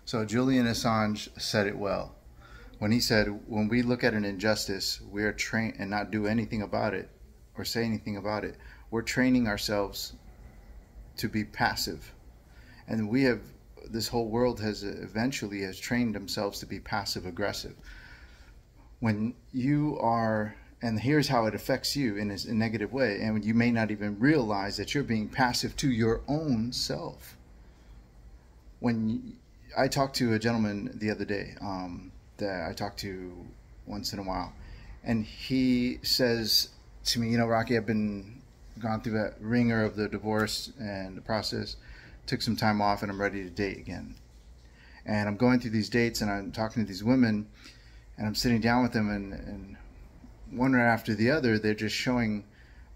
So Julian Assange said it well when he said, when we look at an injustice, we are trained and not do anything about it or say anything about it. We're training ourselves to be passive. And this whole world has trained themselves to be passive aggressive. When you are, and here's how it affects you in a negative way, and you may not even realize that you're being passive to your own self. I talked to a gentleman the other day that I talk to once in a while, and he says to me, Rocky, I've been gone through that ringer of the divorce and the process, took some time off, and I'm ready to date again. And I'm going through these dates, and I'm talking to these women, and I'm sitting down with them, and one right after the other, they're just showing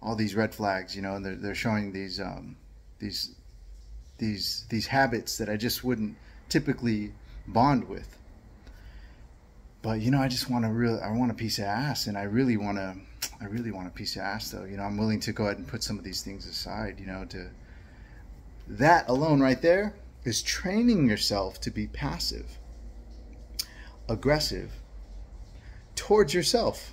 all these red flags, and they're showing these habits that I just wouldn't typically bond with. But I just want I want a piece of ass, and I really want a piece of ass, though. I'm willing to go ahead and put some of these things aside, that alone right there is training yourself to be passive, aggressive towards yourself.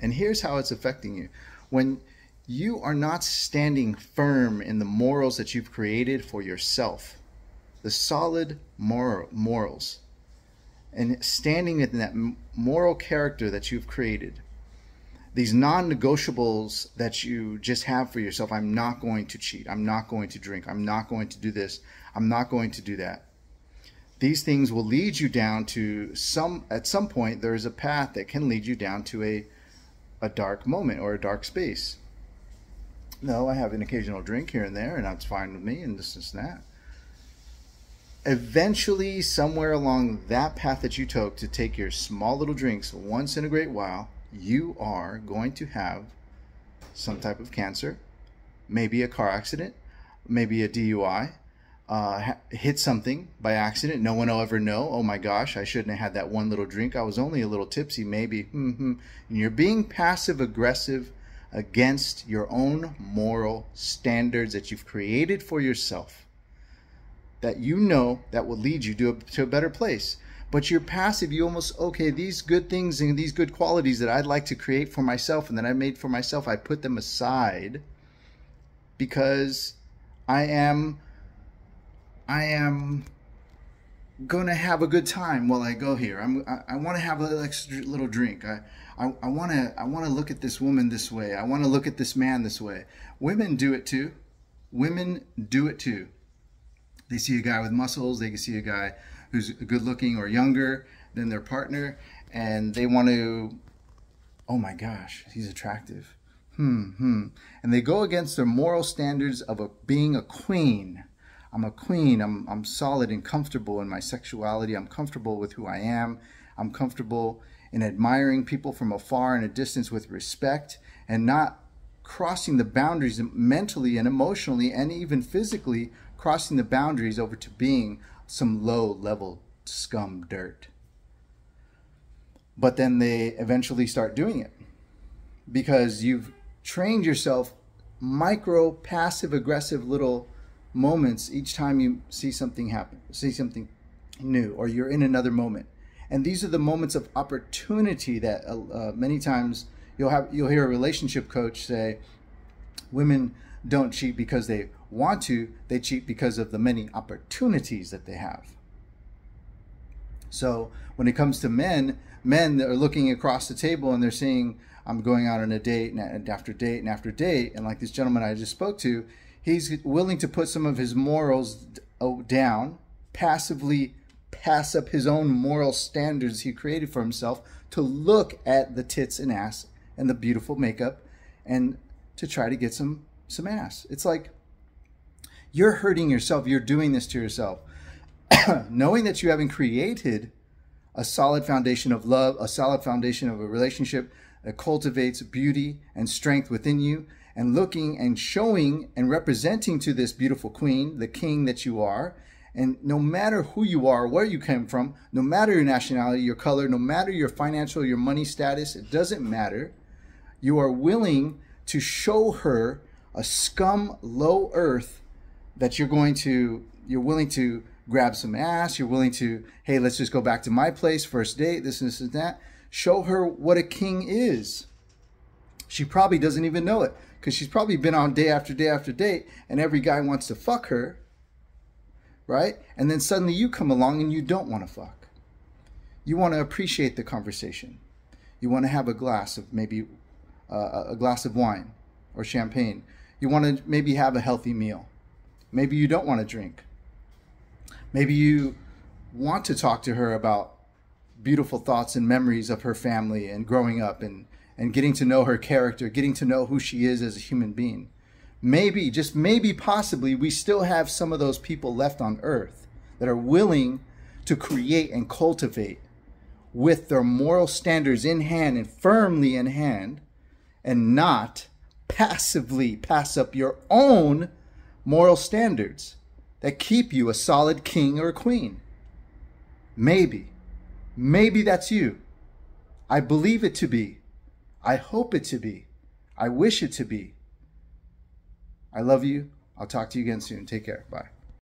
And here's how it's affecting you. When you are not standing firm in the morals that you've created for yourself, the solid morals, and standing in that moral character that you've created, these non-negotiables that you just have for yourself. I'm not going to cheat. I'm not going to drink. I'm not going to do this. I'm not going to do that. These things will lead you down to at some point, there is a path that can lead you down to a dark moment or a dark space. No, I have an occasional drink here and there, and that's fine with me, and this and that. Eventually, somewhere along that path that you took to take your small little drinks once in a great while, you are going to have some type of cancer, maybe a car accident, maybe a DUI, hit something by accident. No one will ever know. Oh my gosh, I shouldn't have had that one little drink. I was only a little tipsy, maybe. And you're being passive aggressive against your own moral standards that you've created for yourself, that that will lead you to a better place. But you're passive. You almost, okay, these good things and these good qualities that I'd like to create for myself and that I made for myself, I put them aside because I am going to have a good time while I go here. I want to have a extra little drink. I want to look at this woman this way. I want to look at this man this way. Women do it too. Women do it too. They see a guy with muscles. They can see a guy who's good looking or younger than their partner, and they want to, oh my gosh, he's attractive. And they go against their moral standards of being a queen. I'm a queen. I'm solid and comfortable in my sexuality. I'm comfortable with who I am. I'm comfortable in admiring people from afar and a distance with respect, and not crossing the boundaries mentally and emotionally and even physically, crossing the boundaries over to being some low-level scum dirt. But then they eventually start doing it because you've trained yourself micro, passive-aggressive little moments each time you see something happen, see something new, or you're in another moment. And these are the moments of opportunity that many times you'll hear a relationship coach say, women don't cheat because they want to, they cheat because of the many opportunities that they have. So when it comes to men that are looking across the table and they're seeing, I'm going out on a date and after date and after date, and like this gentleman I just spoke to, he's willing to put some of his morals down, passively pass up his own moral standards he created for himself to look at the tits and ass and the beautiful makeup and to try to get some ass. It's like you're hurting yourself. You're doing this to yourself. Knowing that you haven't created a solid foundation of love, a solid foundation of a relationship that cultivates beauty and strength within you, and looking and showing and representing to this beautiful queen, the king that you are. And no matter who you are, where you came from, no matter your nationality, your color, no matter your financial, your money status, it doesn't matter. You are willing to show her a scum low earth that you're willing to grab some ass. You're willing to, hey, let's just go back to my place, first date, this and this and that. Show her what a king is. She probably doesn't even know it because she's probably been on day after day after day and every guy wants to fuck her, right? And then suddenly you come along and you don't want to fuck. You want to appreciate the conversation. You want to have a glass of maybe a glass of wine or champagne. You want to maybe have a healthy meal. Maybe you don't want to drink. Maybe you want to talk to her about beautiful thoughts and memories of her family and growing up and getting to know her character, getting to know who she is as a human being. Maybe, just maybe, possibly, we still have some of those people left on earth that are willing to create and cultivate with their moral standards in hand and firmly in hand, and not passively pass up your own moral standards that keep you a solid king or queen. Maybe that's you. I believe it to be. I hope it to be. I wish it to be. I love you. I'll talk to you again soon. Take care. Bye.